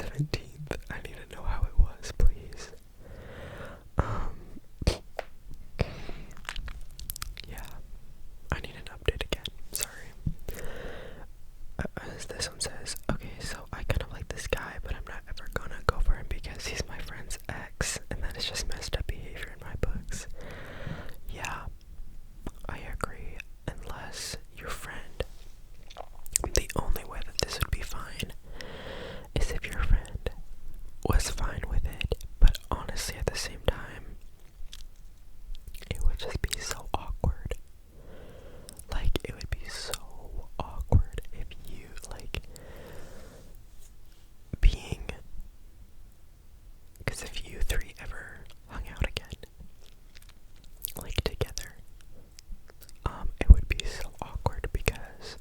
17th. I need to know how it was, please. Yeah, I need an update again. Sorry. As this one says, okay, so I kind of like this guy, but I'm not ever gonna go for him because he's my friend's ex, and that is just messed up behavior in my books. Yeah, I agree, unless your friend, the only way that this would be fine is if your friend was fine with it, but honestly at the same time, it would just be so awkward. Like, it would be so awkward if you, like, being, because if you three ever hung out again, like, together, it would be so awkward because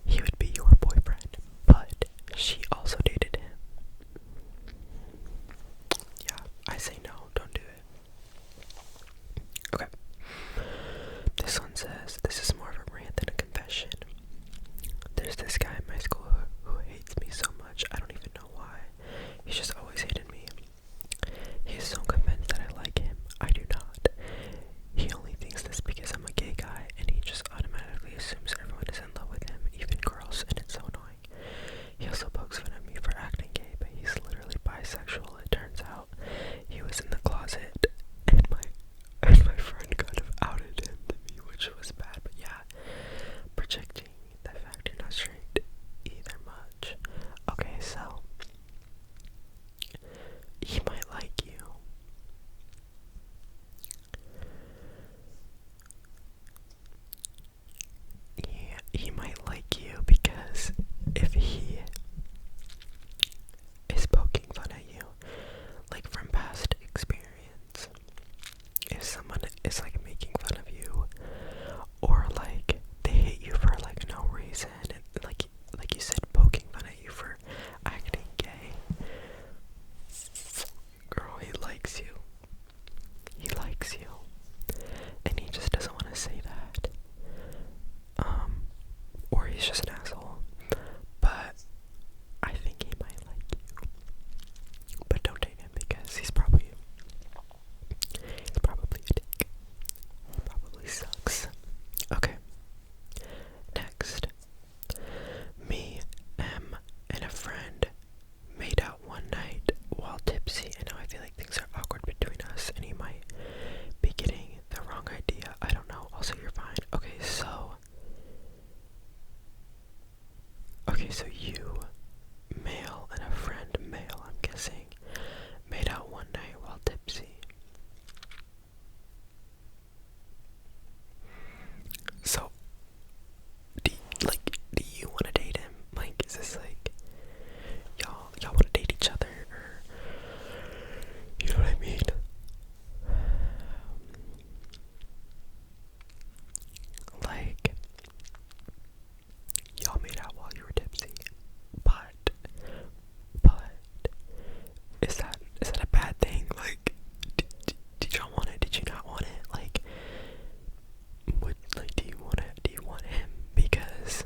he would be your boyfriend, but she also dated him. Yeah, I say no, don't do it. Okay. This one says, this is more of a rant than a confession. There's this guy in my school who hates me so much, I don't even know why. He's just always hated me. He's so convinced that I like him. I do not. He only thinks this because I'm a gay guy, and he just automatically assumes everyone is in love with him, even girls, and it's so annoying. He also pokes fun at me for acting gay, but he's literally bisexual, it turns out. He was in the closet, and my friend kind of outed him to me, which was bad, but yeah, projecting the fact you're not straight either much. Okay, so he might like you. He might like you because if he is poking fun at you, like from past experience, if someone is like making fun of you, or like they hate you for like no reason, and like you said, poking fun at you for acting gay, girl, he likes you. He likes you, and he just doesn't want to say that. Or he's just an asshole. But I think he might like you. But don't date him because he's probably a dick. He probably sucks. Okay. Next. Me, M, and a friend made out one night while tipsy, and now I feel like things are awkward between us, and he might be getting the wrong idea. I don't know. Also, you're fine. Okay, so you, male, and a friend, male, I'm guessing, made out one night while tipsy. So, do you want to date him? Like, is this like, y'all want to date each other, or, you know what I mean? Like, y'all made out while you were tipsy, but, is that a bad thing? Like, did y'all want it? Did you not want it? Like, do you want him? Because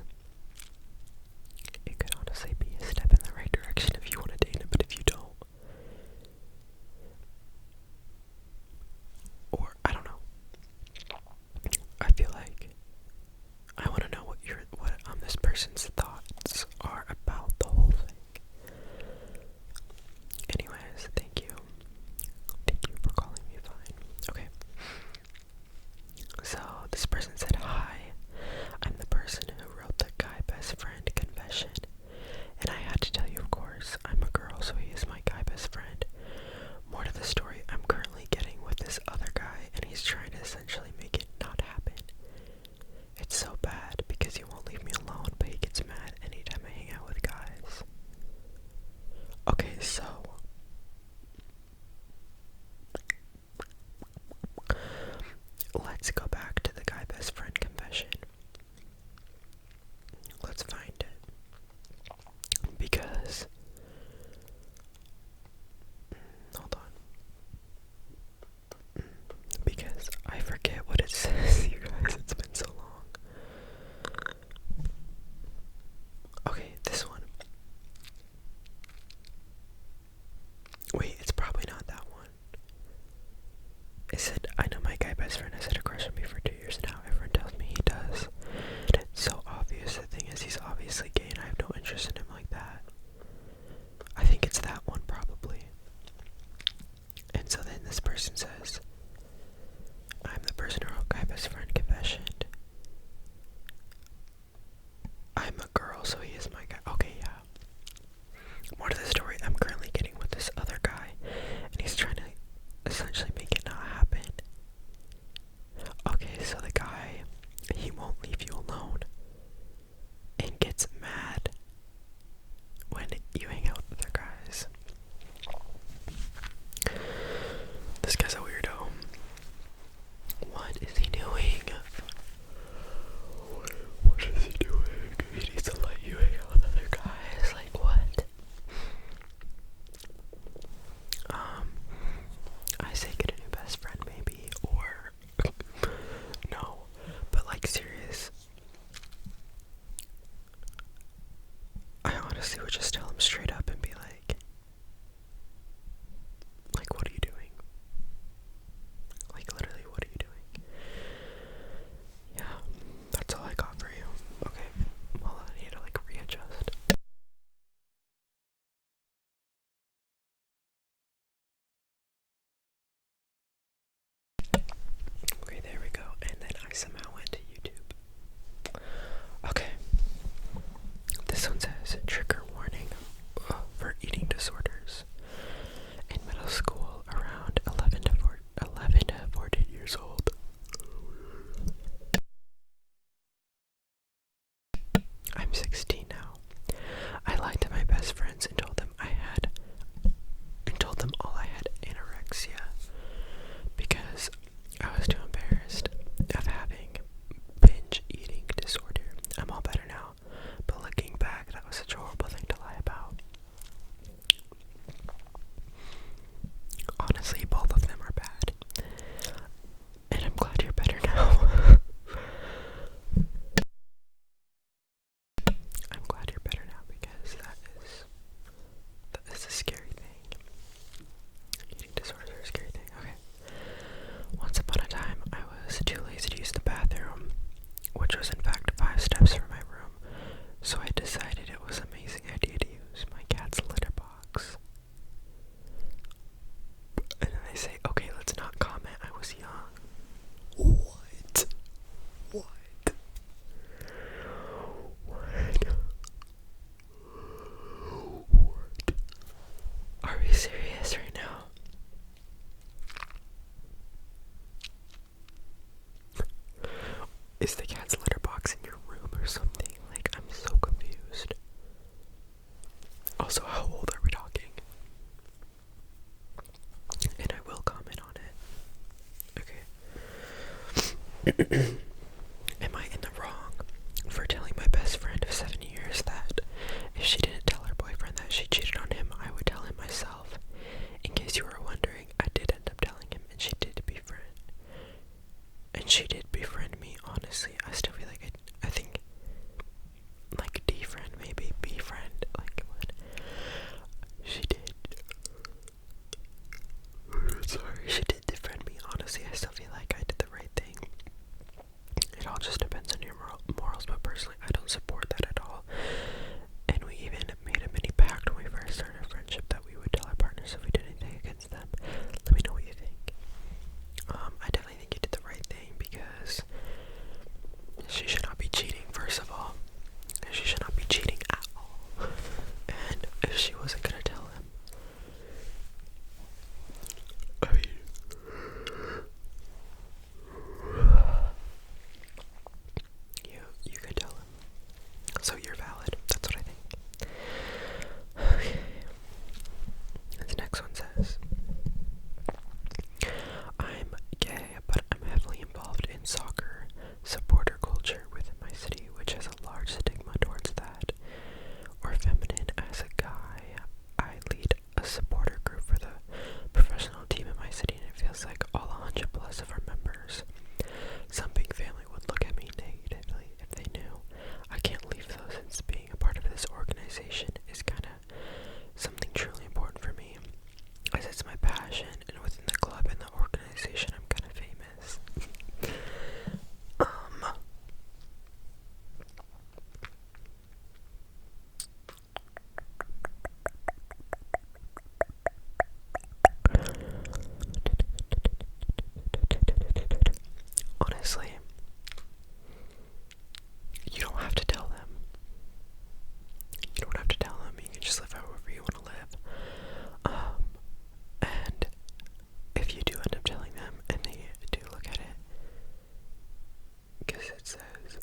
it could honestly be a step in the right direction if you want to date him, but if you don't, or I don't know. I feel like I want to know what this person's thoughts are about the whole thing. Anyways, thank you for calling me fine. Okay. So this person said, hi, I'm the person who wrote the guy best friend confession, and I had to tell you, of course, I'm a girl, so he is my guy best friend. More to the story, I'm currently getting with this other guy, and he's trying to essentially make it not happen. It's so bad because he won't leave me alone, but he gets mad anytime I hang out with guys. Okay, so let's go back to the guy best friend confession. Let's find it. Because hold on. Because I forget what it says, you guys. It's been so long. Okay, this one. Wait, it's probably not that one. It said, I know my guy best friend has had a crush on me for 2 years now. Everyone tells me he does. It's so obvious. The thing is, he's obviously gay and I have no interest in him like that. I think it's that one, probably. And so then this person says, I'm the person who wrote guy best friend confession. I'm a girl, so he is my guy. Okay, yeah. More to the story, I'm currently getting with this other guy, and he's trying to essentially make it not happen. Okay, so the guy, he won't leave you alone, and gets mad when you hang out with other guys. This guy's a weirdo. What is he doing? What is he doing? He needs to let you hang out with other guys. Like, what? I say get a new best friend, maybe, or no, but like, serious. I honestly would just tell him straight up and be like, what are you doing? Like, literally, what are you doing? Yeah, that's all I got for you. Okay, well, I need to like readjust. Okay, there we go. And then I somehow went to YouTube. Okay. This one says trigger warning for eating disorders. In middle school, around 11 to 14 years old. I'm 16 now. I lied to my best friends and told them all I had anorexia because I was too embarrassed of having binge eating disorder. I'm all better now, but looking back, that was such a horrible thing to lie about. Honestly, both of them are bad, and I'm glad you're better now. I'm glad you're better now because that is a scary thing. Eating disorders are a scary thing. Okay. Once upon a time, I was too lazy to use the bathroom, which was in fact 5 steps from my room, so I decided it was an amazing idea to use my cat's litter box. And then they say, okay, let's not comment, I was young. What? What? What? Are we serious right now? Is the cat's litter box in your room or something? Like, I'm so confused. Also, how old are we talking? And I will comment on it. Okay. Am I in the wrong for telling my best friend of 7 years that if she didn't tell her boyfriend that she cheated on him, I would tell him myself? In case you were wondering, I did end up telling him, and she did befriend. And she did befriend me. Honestly, I still feel like I think like defriend, maybe befriend. Like what? She did. Sorry, she did defriend me. Honestly, I still feel like I did the right thing. honestly, you don't have to tell them. You don't have to tell them. You can just live however you want to live. And if you do end up telling them and they do look at it, because it says,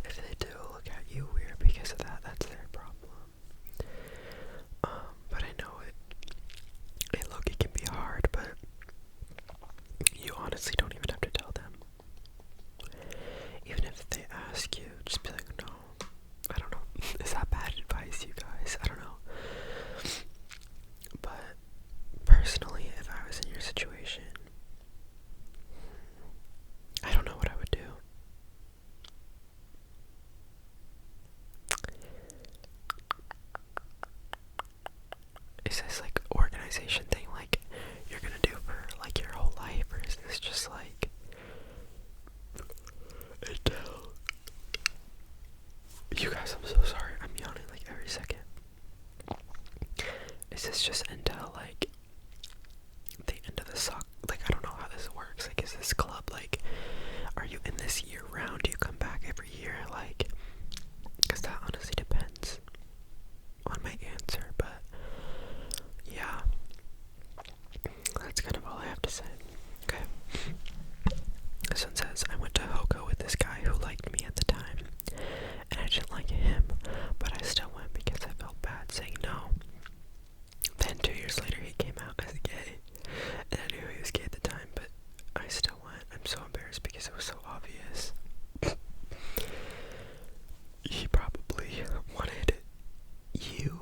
if they do look at you weird because of that, that's their problem. But I know it can be hard, but you honestly don't even have to tell them. Even if they ask you, just be like, no, I don't know. Is that bad advice, you guys? I don't know. But personally, if I was in your situation, I don't know what I would do. Is this like organization thing like you're gonna do for like your whole life, or is this just like until you guys, I'm so sorry, I'm yawning like every second. Is this just until like the end of the like I don't know how this works. Like, is this club like, are you in this year round? Do you come back every year? Like, because that honestly depends on my answer, but yeah, that's kind of all I have to say. Okay. This one says, I went to Hoka with this guy who liked me at the time, and I didn't like him, but I still went because I felt bad saying no. Then 2 years later he came out as gay, and I knew he was gay at the time, but I still went. I'm so embarrassed because it was so obvious. He probably wanted you.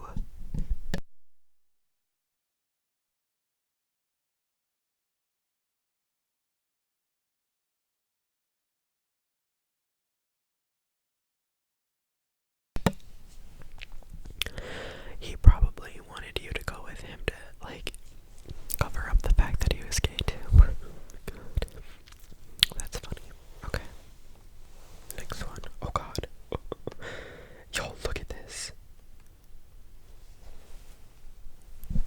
He probably wanted you to go with him to, like, cover up the fact that he was gay too. Oh my god. That's funny. Okay. Next one. Oh god. Yo, look at this.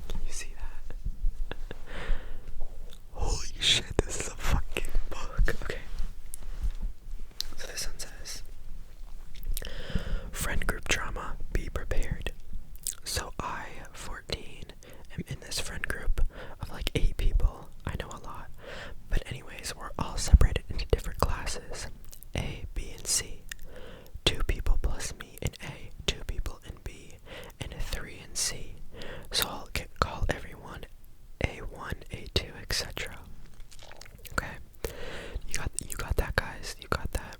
Can you see that? Holy shit, this is a fucking book. Okay. So this one says, friend group drama, be prepared. So I, 14, am in this friend group of like 8 people. I know a lot. But anyways, we're all separated into different classes. A, B, and C. 2 people plus me in A, 2 people in B, and 3 in C. So I'll call everyone A1, A2, etc. Okay? You got that, guys? You got that?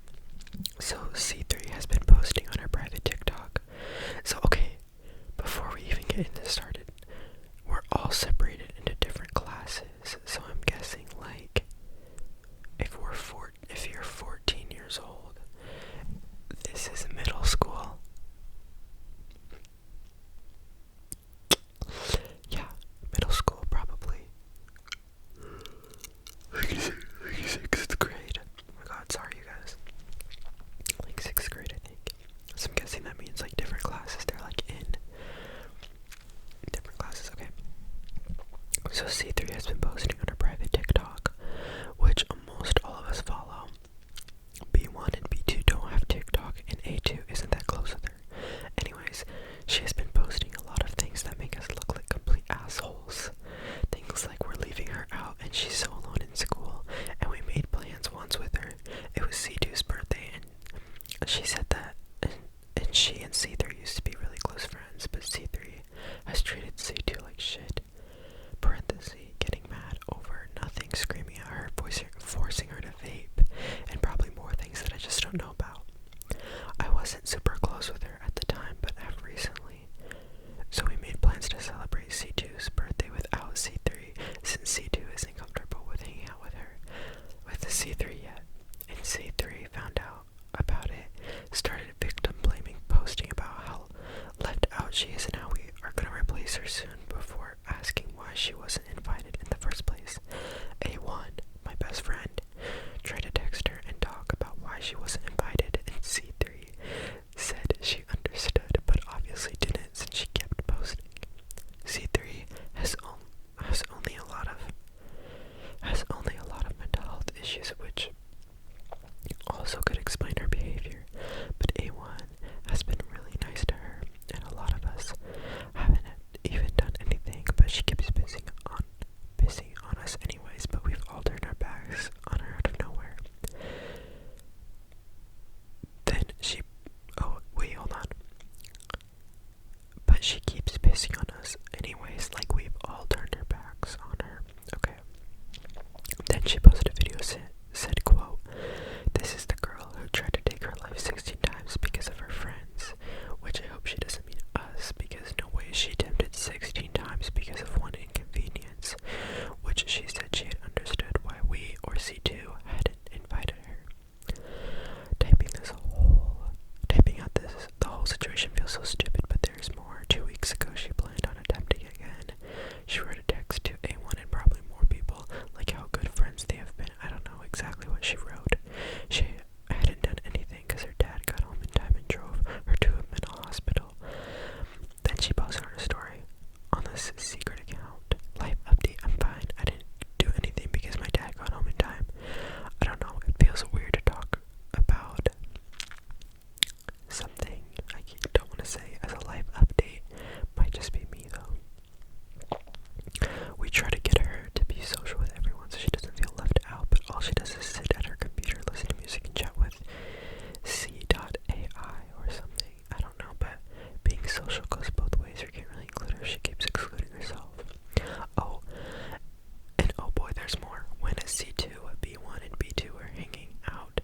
So C3 has been posting on her private TikTok. So okay, before we even get into started, we're all separated into different classes. So I'm guessing like if you're 14 years old, this is middle school. Yeah, middle school probably. Like 6th grade. Oh my god, sorry you guys. Like 6th grade, I think. So I'm guessing that means like different classes. They're like in different classes. Okay. So C3 has been posting on her private TikTok, which almost all of us follow. B1 and B2 don't have TikTok, and A2 isn't that close with her. Anyways, she has been posting a lot of things that make us look like complete assholes. Things like we're leaving her out and she's so alone in school, and we made plans once with her. It was C2's birthday, and she said that and she and C3 used to be really close friends, but C3 has treated C2 like shit. Parenthesis, getting mad over nothing, screaming at her, forcing her to vape, and probably more things that I just don't know about. I wasn't super close with her at the time, but have recently. So we made plans to celebrate C2's birthday without C3, since C2 isn't comfortable with hanging out with her, with the C3 yet. And C3 found out about it, started victim blaming, posting about how left out she is and how we are gonna replace her soon, before asking why she wasn't invited in the first place. A1, my best friend, tried to text her and talk about why she wasn't invited, and C3 said she understood, but obviously didn't since she kept posting. C3 has only chasing on us. Anyways, like we've all turned our backs on her. Okay. Then she posted a video said quote, "This is the girl who tried to take her life 16 times because of her friends," which I hope she doesn't mean us, because no way she attempted 16 times because of one inconvenience, which she said she had understood why we or C2 hadn't invited her. Typing out the whole situation feels so stupid, but there's more. 2 weeks ago, she planned on attempting again. She wrote a text to A1 and probably more people, like how good friends they have been. I don't know exactly what she wrote. She hadn't done anything because her dad got home in time and drove her to a mental hospital. Then she posted on her story on this secret account. Life update, I'm fine. I didn't do anything because my dad got home in time. I don't know, it feels weird to talk about something I don't want to say as a life update. Might just be me though. We try to get her to be social with everyone so she doesn't feel left out, but all she does is sit at her computer, listen to music, and chat with C.AI or something. I don't know, but being social goes both ways. We can't really include her if she keeps excluding herself. Oh, and oh boy, there's more. When C2, B1, and B2 were hanging out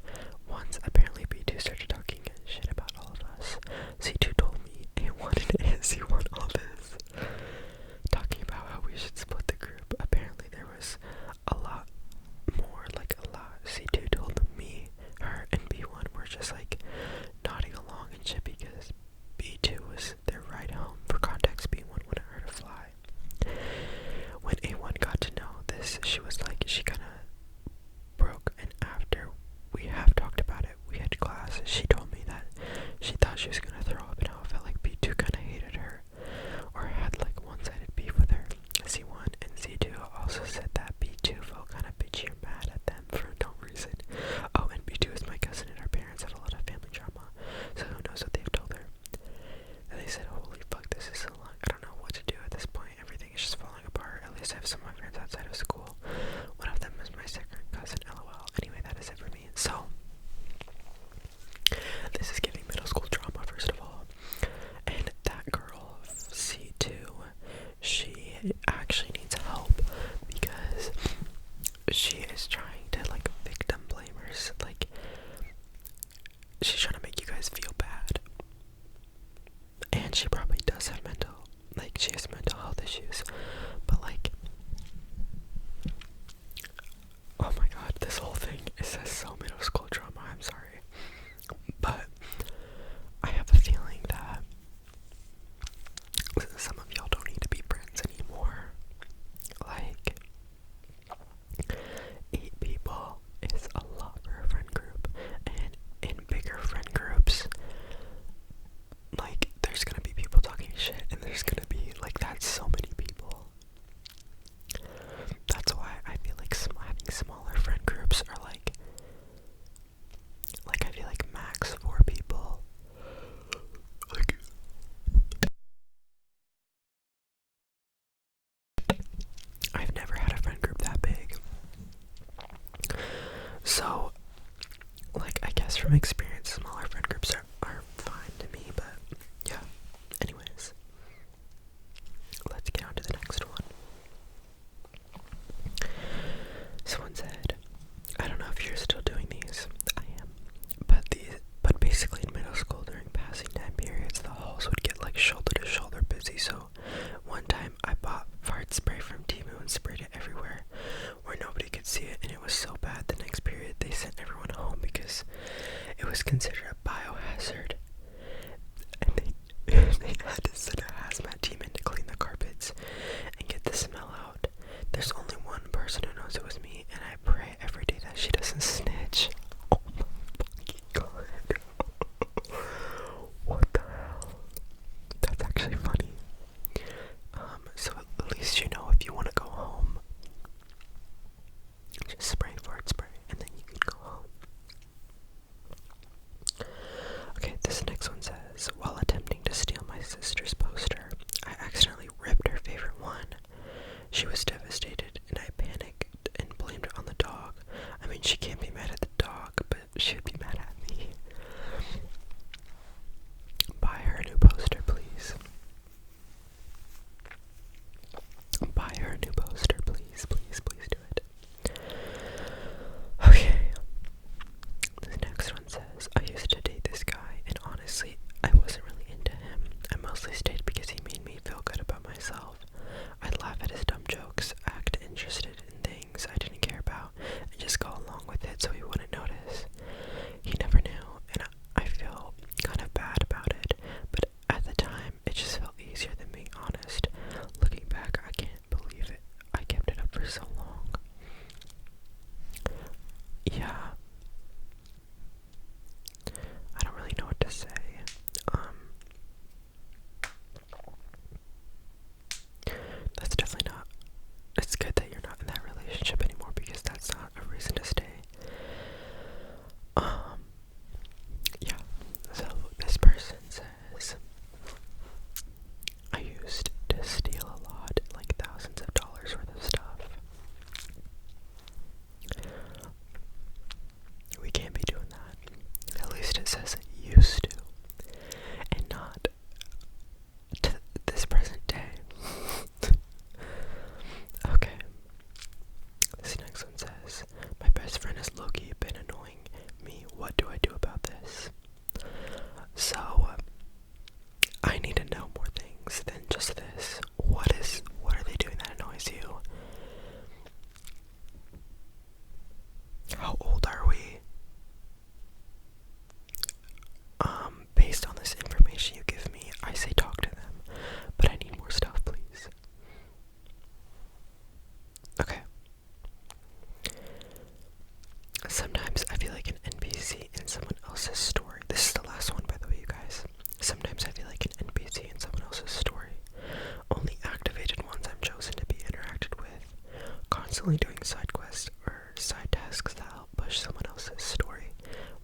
once, apparently B2 started talking shit about all of us. C2 told me A1 and ASC want all this, talking about how we should split the group. Apparently there was a lot more, like a lot. C2 told me, her, and B1 were just like nodding along and shit because B2 was their ride home. For context, B1 wanted her to fly. When A1 got to know this, she was like, she kind of broke, and after we have talked about it, we had class, she told me that she thought she was gonna throw up and how it felt like B2 kind of hated her, or had like one-sided beef with her. C1 and C2 also said that B2 felt kind of bitchy or mad at them for no reason. Oh, and B2 is my cousin and our parents have a lot of family drama, so who knows what they've told her. And they said, holy fuck, this is so long. I don't know what to do at this point. Everything is just falling apart. At least I have some of my friends outside of school. One of them is my second cousin, LOL. Anyway, that is it for me. So, this is giving middle school drama, first of all. And that girl, C2, she actually needs help because she is trying to, like, victim blamers. Like, she's trying to make you guys feel bad. And she probably does have she has mental health issues. But, like, oh my god, this whole thing is just so middle school drama. I'm sorry. But I have a feeling that some of y'all don't need to be friends anymore. Like, 8 people is a lot for a friend group, and in bigger friend groups, like, there's gonna be people talking shit, and there's gonna be, like, that's so many people. That's why I feel like having smaller friend groups are like I feel like max 4 people. Like, I've never had a friend group that big. So, like, I guess from experience, smaller friend groups are fine to me, but yeah. Anyways, let's get on to the next one. Someone said, I don't know if you're still doing these. I am. But basically in middle school during passing time periods, the halls would get like shoulder to shoulder busy. So one time I bought fart spray from Temu and sprayed it everywhere where nobody could see it, and it was so bad the next period they sent everyone home because it was things than just this. What are they doing that annoys you? How old are we? Based on this information you give me, I say talk to them, but I need more stuff, please. Okay. Sometimes I feel like an NPC in someone else's story. This is the last one, by the way, you guys. Sometimes I feel like an NPC in someone else's story. Only activated ones I'm chosen to be interacted with. Constantly doing side quests or side tasks that help push someone else's story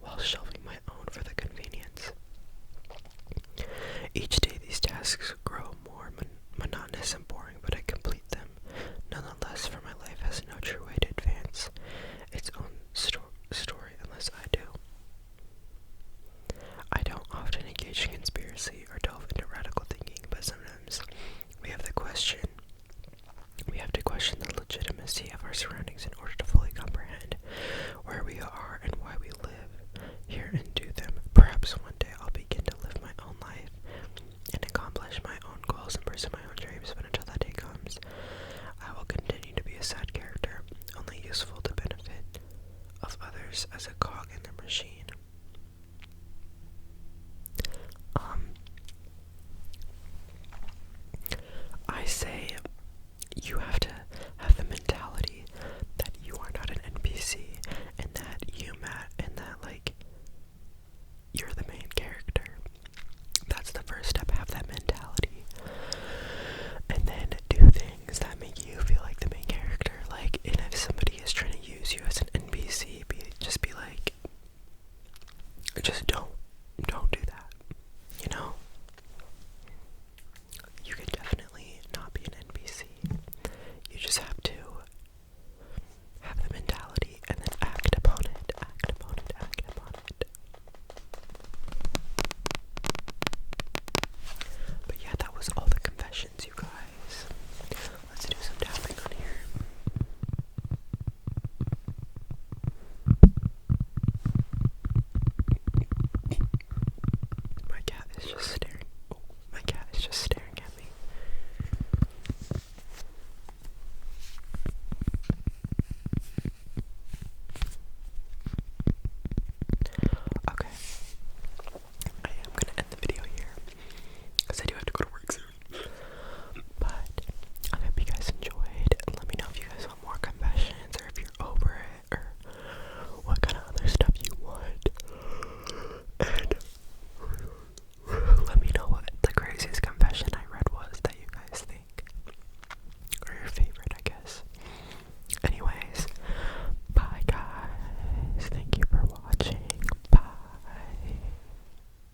while shelving my own for the convenience. Each day these tasks grow more monotonous and boring, but I complete them. Nonetheless, for my life has no true way to advance its own story unless I do. I don't often engage in conspiracy or delve into radical thinking, but sometimes we have to question the legitimacy of our surroundings in order to fully comprehend where we are and why we live here and do them. Perhaps one day I'll begin to live my own life and accomplish my own goals and pursue my own dreams, but until that day comes, I will continue to be a side character, only useful to benefit of others as a cog in their machine. I say